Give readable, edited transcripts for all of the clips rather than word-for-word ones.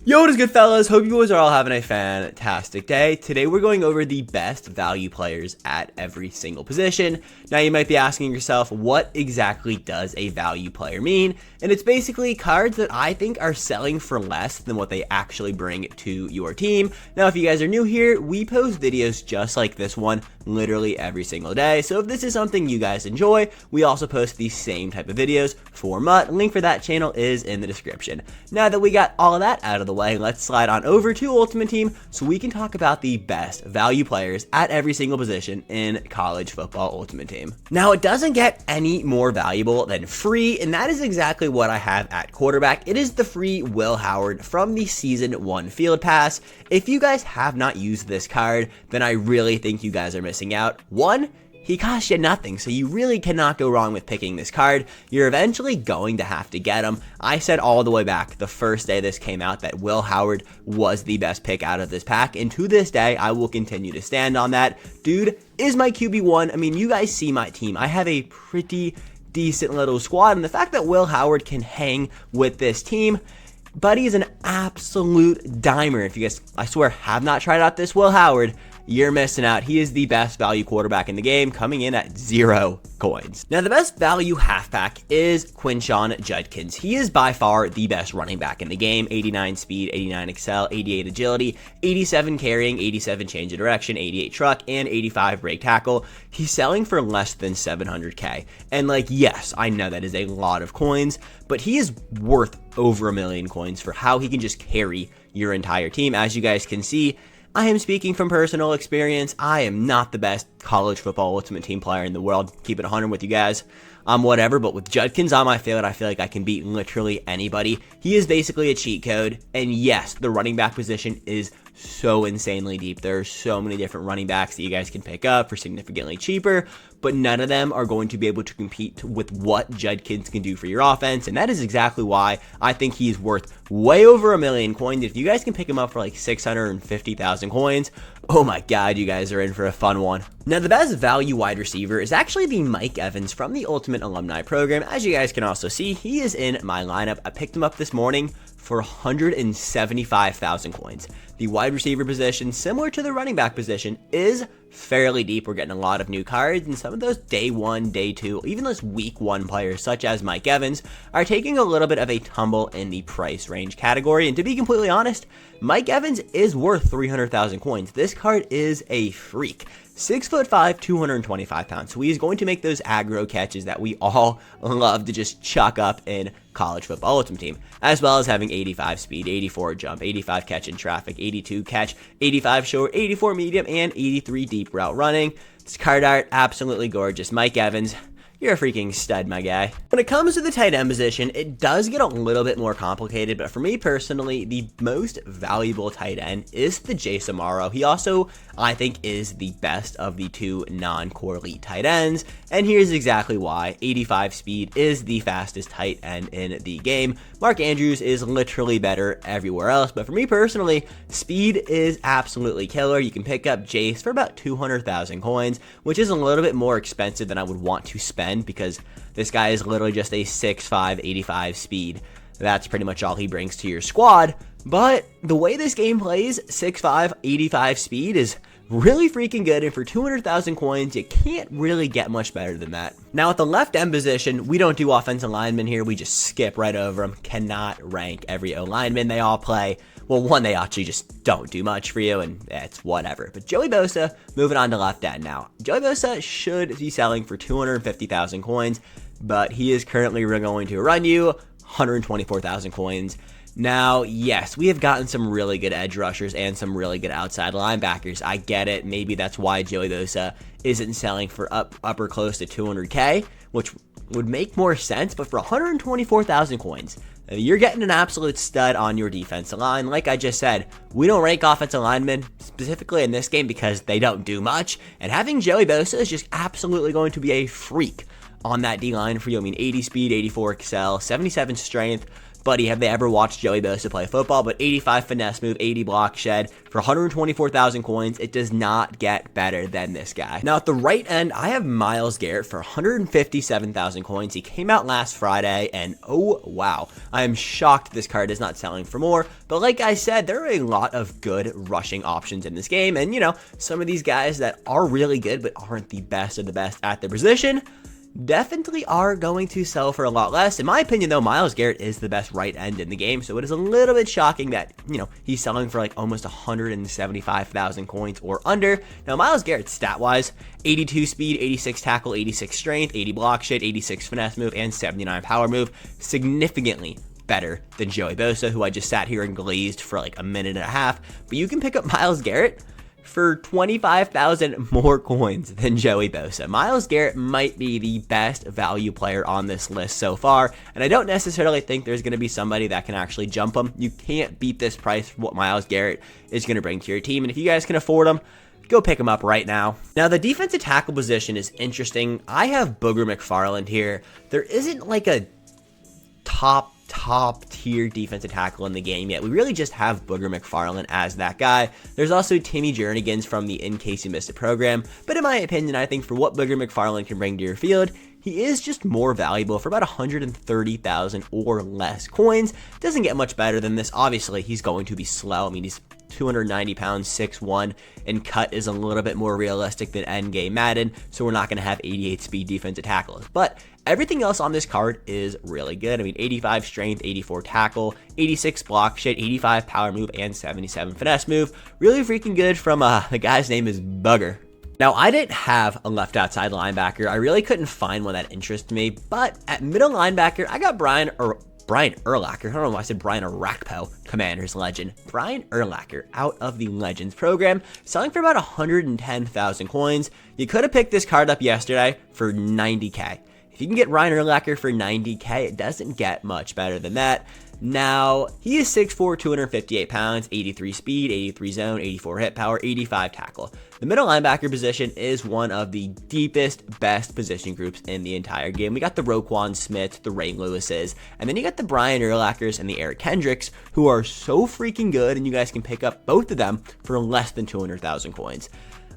Yo, what is good, fellas? Hope you boys are all having a fantastic day. Today we're going over the best value players at every single position. Now you might be asking yourself, what exactly does a value player mean? And it's basically cards that I think are selling for less than what they actually bring to your team. Now if you guys are new here, we post videos just like this one literally every single day. So if this is something you guys enjoy, we also post the same type of videos for MUT. Link for that channel is in the description. Now that we got all of that out of the way, let's slide on over to Ultimate Team so we can talk about the best value players at every single position in college football Ultimate Team. Now it doesn't get any more valuable than free, and that is exactly what I have at quarterback. It is the free Will Howard from the Season 1 Field Pass. If you guys have not used this card, then I really think you guys are missing out. One, he costs you nothing, so you really cannot go wrong with picking this card. You're eventually going to have to get him. I said all the way back the first day this came out that Will Howard was the best pick out of this pack, and to this day, I will continue to stand on that. Dude is my QB1. I mean, you guys see my team. I have a pretty decent little squad, and the fact that Will Howard can hang with this team, buddy is an absolute dimer. If you guys, I swear, have not tried out this Will Howard, you're missing out. He is the best value quarterback in the game, coming in at 0 coins. Now, the best value halfback is Quinshon Judkins. He is by far the best running back in the game. 89 speed, 89 excel, 88 agility, 87 carrying, 87 change of direction, 88 truck, and 85 break tackle. He's selling for less than 700K. And like, yes, I know that is a lot of coins, but he is worth over 1 million coins for how he can just carry your entire team. As you guys can see, I am speaking from personal experience. I am not the best college football Ultimate Team player in the world. Keep it 100 with you guys. I'm whatever, but with Judkins on my field, I feel like I can beat literally anybody. He is basically a cheat code, and yes, the running back position is so insanely deep. There are so many different running backs that you guys can pick up for significantly cheaper, but none of them are going to be able to compete with what Judkins can do for your offense, and that is exactly why I think he's worth way over 1 million coins. If you guys can pick him up for like 650,000 coins, oh my god, you guys are in for a fun one. Now, the best value wide receiver is actually the Mike Evans from the Ultimate Alumni Program. As you guys can also see, he is in my lineup. I picked him up this morning for 175,000 coins. The wide receiver position, similar to the running back position, is fairly deep. We're getting a lot of new cards, and some of those day 1, day 2, even those week 1 players, such as Mike Evans, are taking a little bit of a tumble in the price range category. And to be completely honest, Mike Evans is worth 300,000 coins. This card is a freak. 6'5", 225 pounds. So he's going to make those aggro catches that we all love to just chuck up in college football Ultimate Team, as well as having 85 speed, 84 jump, 85 catch in traffic, 82 catch, 85 short, 84 medium, and 83 deep route running. This card art, absolutely gorgeous. Mike Evans, you're a freaking stud, my guy. When it comes to the tight end position, it does get a little bit more complicated, but for me personally, the most valuable tight end is the Jace Amaro. He also, I think, is the best of the 2 non-core elite tight ends, and here's exactly why. 85 speed is the fastest tight end in the game. Mark Andrews is literally better everywhere else, but for me personally, speed is absolutely killer. You can pick up Jace for about 200,000 coins, which is a little bit more expensive than I would want to spend, because this guy is literally just a 6'5", 85 speed. That's pretty much all he brings to your squad. But the way this game plays, 6'5", 85 speed is really freaking good, and for 200,000 coins, you can't really get much better than that. Now, at the left end position, we don't do offensive linemen here. We just skip right over them. Cannot rank every O-lineman. They all play. Well, one, they actually just don't do much for you, and it's whatever. But Joey Bosa, moving on to left end now. Joey Bosa should be selling for 250,000 coins, but he is currently going to run you 124,000 coins. Now, yes, we have gotten some really good edge rushers and some really good outside linebackers. I get it. Maybe that's why Joey Bosa isn't selling for upper close to 200K, which would make more sense. But for 124,000 coins, you're getting an absolute stud on your defensive line. Like I just said, we don't rank offensive linemen specifically in this game because they don't do much. And having Joey Bosa is just absolutely going to be a freak on that D-line for you. I mean, 80 speed, 84 excel, 77 strength, buddy, have they ever watched Joey Bosa play football? But 85 finesse move, 80 block shed for 124,000 coins. It does not get better than this guy. Now at the right end, I have Myles Garrett for 157,000 coins. He came out last Friday, and oh wow, I am shocked this card is not selling for more. But like I said, there are a lot of good rushing options in this game, and you know, some of these guys that are really good but aren't the best of the best at their position definitely are going to sell for a lot less. In my opinion though, Myles Garrett is the best right end in the game, so it is a little bit shocking that, you know, he's selling for like almost 175,000 coins or under. Now Myles Garrett stat wise, 82 speed, 86 tackle, 86 strength, 80 block shed, 86 finesse move, and 79 power move, significantly better than Joey Bosa, who I just sat here and glazed for like a minute and a half. But you can pick up Myles Garrett for 25,000 more coins than Joey Bosa. Myles Garrett might be the best value player on this list so far, and I don't necessarily think there's going to be somebody that can actually jump him. You can't beat this price for what Myles Garrett is going to bring to your team, and if you guys can afford him, go pick him up right now. Now, the defensive tackle position is interesting. I have Booger McFarland here. There isn't like a top tier defensive tackle in the game yet. We really just have Booger McFarland as that guy. There's also Timmy Jernigan's from the In Case You Missed It program, but in my opinion, I think for what Booger McFarland can bring to your field, he is just more valuable for about 130,000 or less coins. Doesn't get much better than this. Obviously, he's going to be slow. I mean, he's 290 pounds, 6'1", and cut is a little bit more realistic than endgame Madden, so we're not going to have 88 speed defensive tackles. But everything else on this card is really good. I mean, 85 strength, 84 tackle, 86 block shed, 85 power move, and 77 finesse move. Really freaking good from the guy's name is Bugger. Now, I didn't have a left outside linebacker. I really couldn't find one that interested me, but at middle linebacker, I got Brian Urlacher. I don't know why I said Brian Arakpo, Commanders legend. Brian Urlacher out of the Legends program, selling for about 110,000 coins. You could have picked this card up yesterday for 90K. If you can get Ryan Urlacher for 90K, it doesn't get much better than that. Now, he is 6'4", 258 pounds, 83 speed, 83 zone, 84 hit power, 85 tackle. The middle linebacker position is one of the deepest, best position groups in the entire game. We got the Roquan Smiths, the Ray Lewises, and then you got the Brian Urlachers and the Eric Kendricks, who are so freaking good, and you guys can pick up both of them for less than 200,000 coins.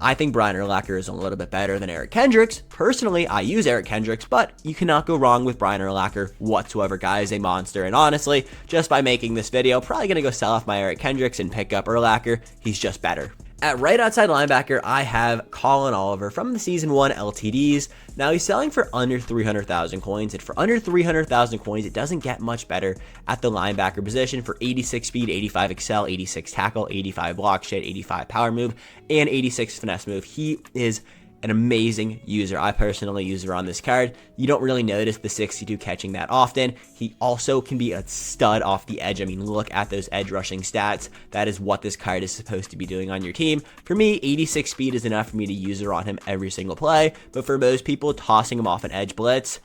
I think Brian Urlacher is a little bit better than Eric Kendricks. Personally, I use Eric Kendricks, but you cannot go wrong with Brian Urlacher whatsoever. Guy is a monster, and honestly, just by making this video, probably going to go sell off my Eric Kendricks and pick up Urlacher. He's just better. At right outside linebacker, I have Colin Oliver from the Season 1 LTDs. Now, he's selling for under 300,000 coins, and for under 300,000 coins, it doesn't get much better at the linebacker position for 86 speed, 85 excel, 86 tackle, 85 block shed, 85 power move, and 86 finesse move. He is an amazing user. I personally use her on this card. You don't really notice the 62 catching that often. He also can be a stud off the edge. I mean, look at those edge rushing stats. That is what this card is supposed to be doing on your team. For me, 86 speed is enough for me to use her on him every single play, but for most people, tossing him off an edge blitz,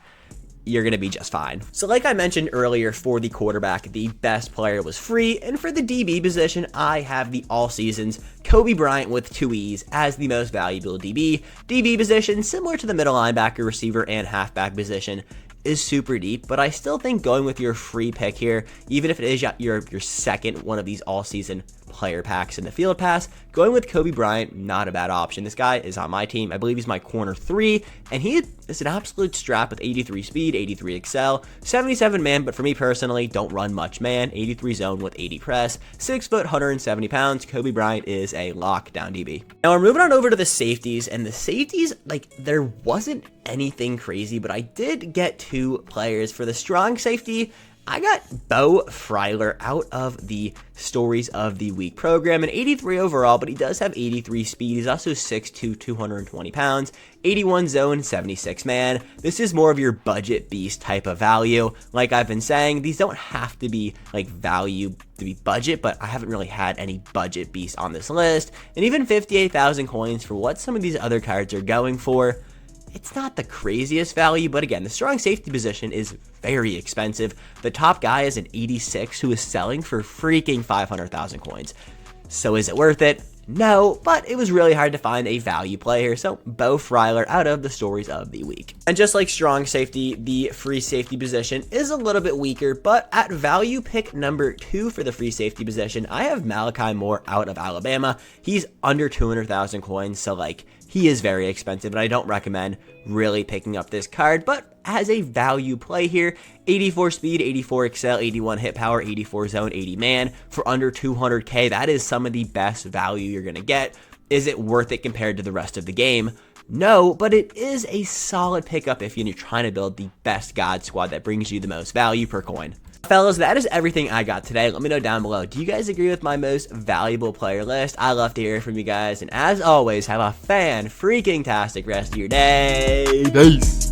you're going to be just fine. So like I mentioned earlier, for the quarterback, the best player was free, and for the DB position, I have the all seasons Kobe Bryant with 2 E's as the most valuable DB. DB position, similar to the middle linebacker, receiver, and halfback position, is super deep, but I still think going with your free pick here, even if it is your second one of these all-season player packs in the field pass, going with Kobe Bryant, not a bad option. This guy is on my team. I believe he's my corner 3, and he is an absolute strap with 83 speed, 83 excel, 77 man, but for me personally, don't run much man, 83 zone with 80 press, 6 foot, 170 pounds. Kobe Bryant is a lockdown DB. Now we're moving on over to the safeties, and the safeties, like, there wasn't anything crazy, but I did get 2 players. For the strong safety, I got Bo Freiler out of the Stories of the Week program, an 83 overall, but he does have 83 speed. He's also 6'2", 220 pounds, 81 zone, 76 man. This is more of your budget beast type of value. Like I've been saying, these don't have to be like value to be budget, but I haven't really had any budget beasts on this list. And even 58,000 coins for what some of these other cards are going for, it's not the craziest value, but again, the strong safety position is very expensive. The top guy is an 86 who is selling for freaking 500,000 coins. So is it worth it? No, but it was really hard to find a value player, so Bo Freiler out of the stories of the week. And just like strong safety, the free safety position is a little bit weaker, but at value pick number 2 for the free safety position, I have Malachi Moore out of Alabama. He's under 200,000 coins, so like he is very expensive, and I don't recommend really picking up this card, but as a value play here, 84 speed, 84 excel, 81 hit power, 84 zone, 80 man for under 200k. That is some of the best value you're going to get. Is it worth it compared to the rest of the game? No, but it is a solid pickup if you're trying to build the best God squad that brings you the most value per coin. Fellas, that is everything I got today. Let me know down below. Do you guys agree with my most valuable player list? I love to hear from you guys. And as always, have a fan-freaking-tastic rest of your day. Peace.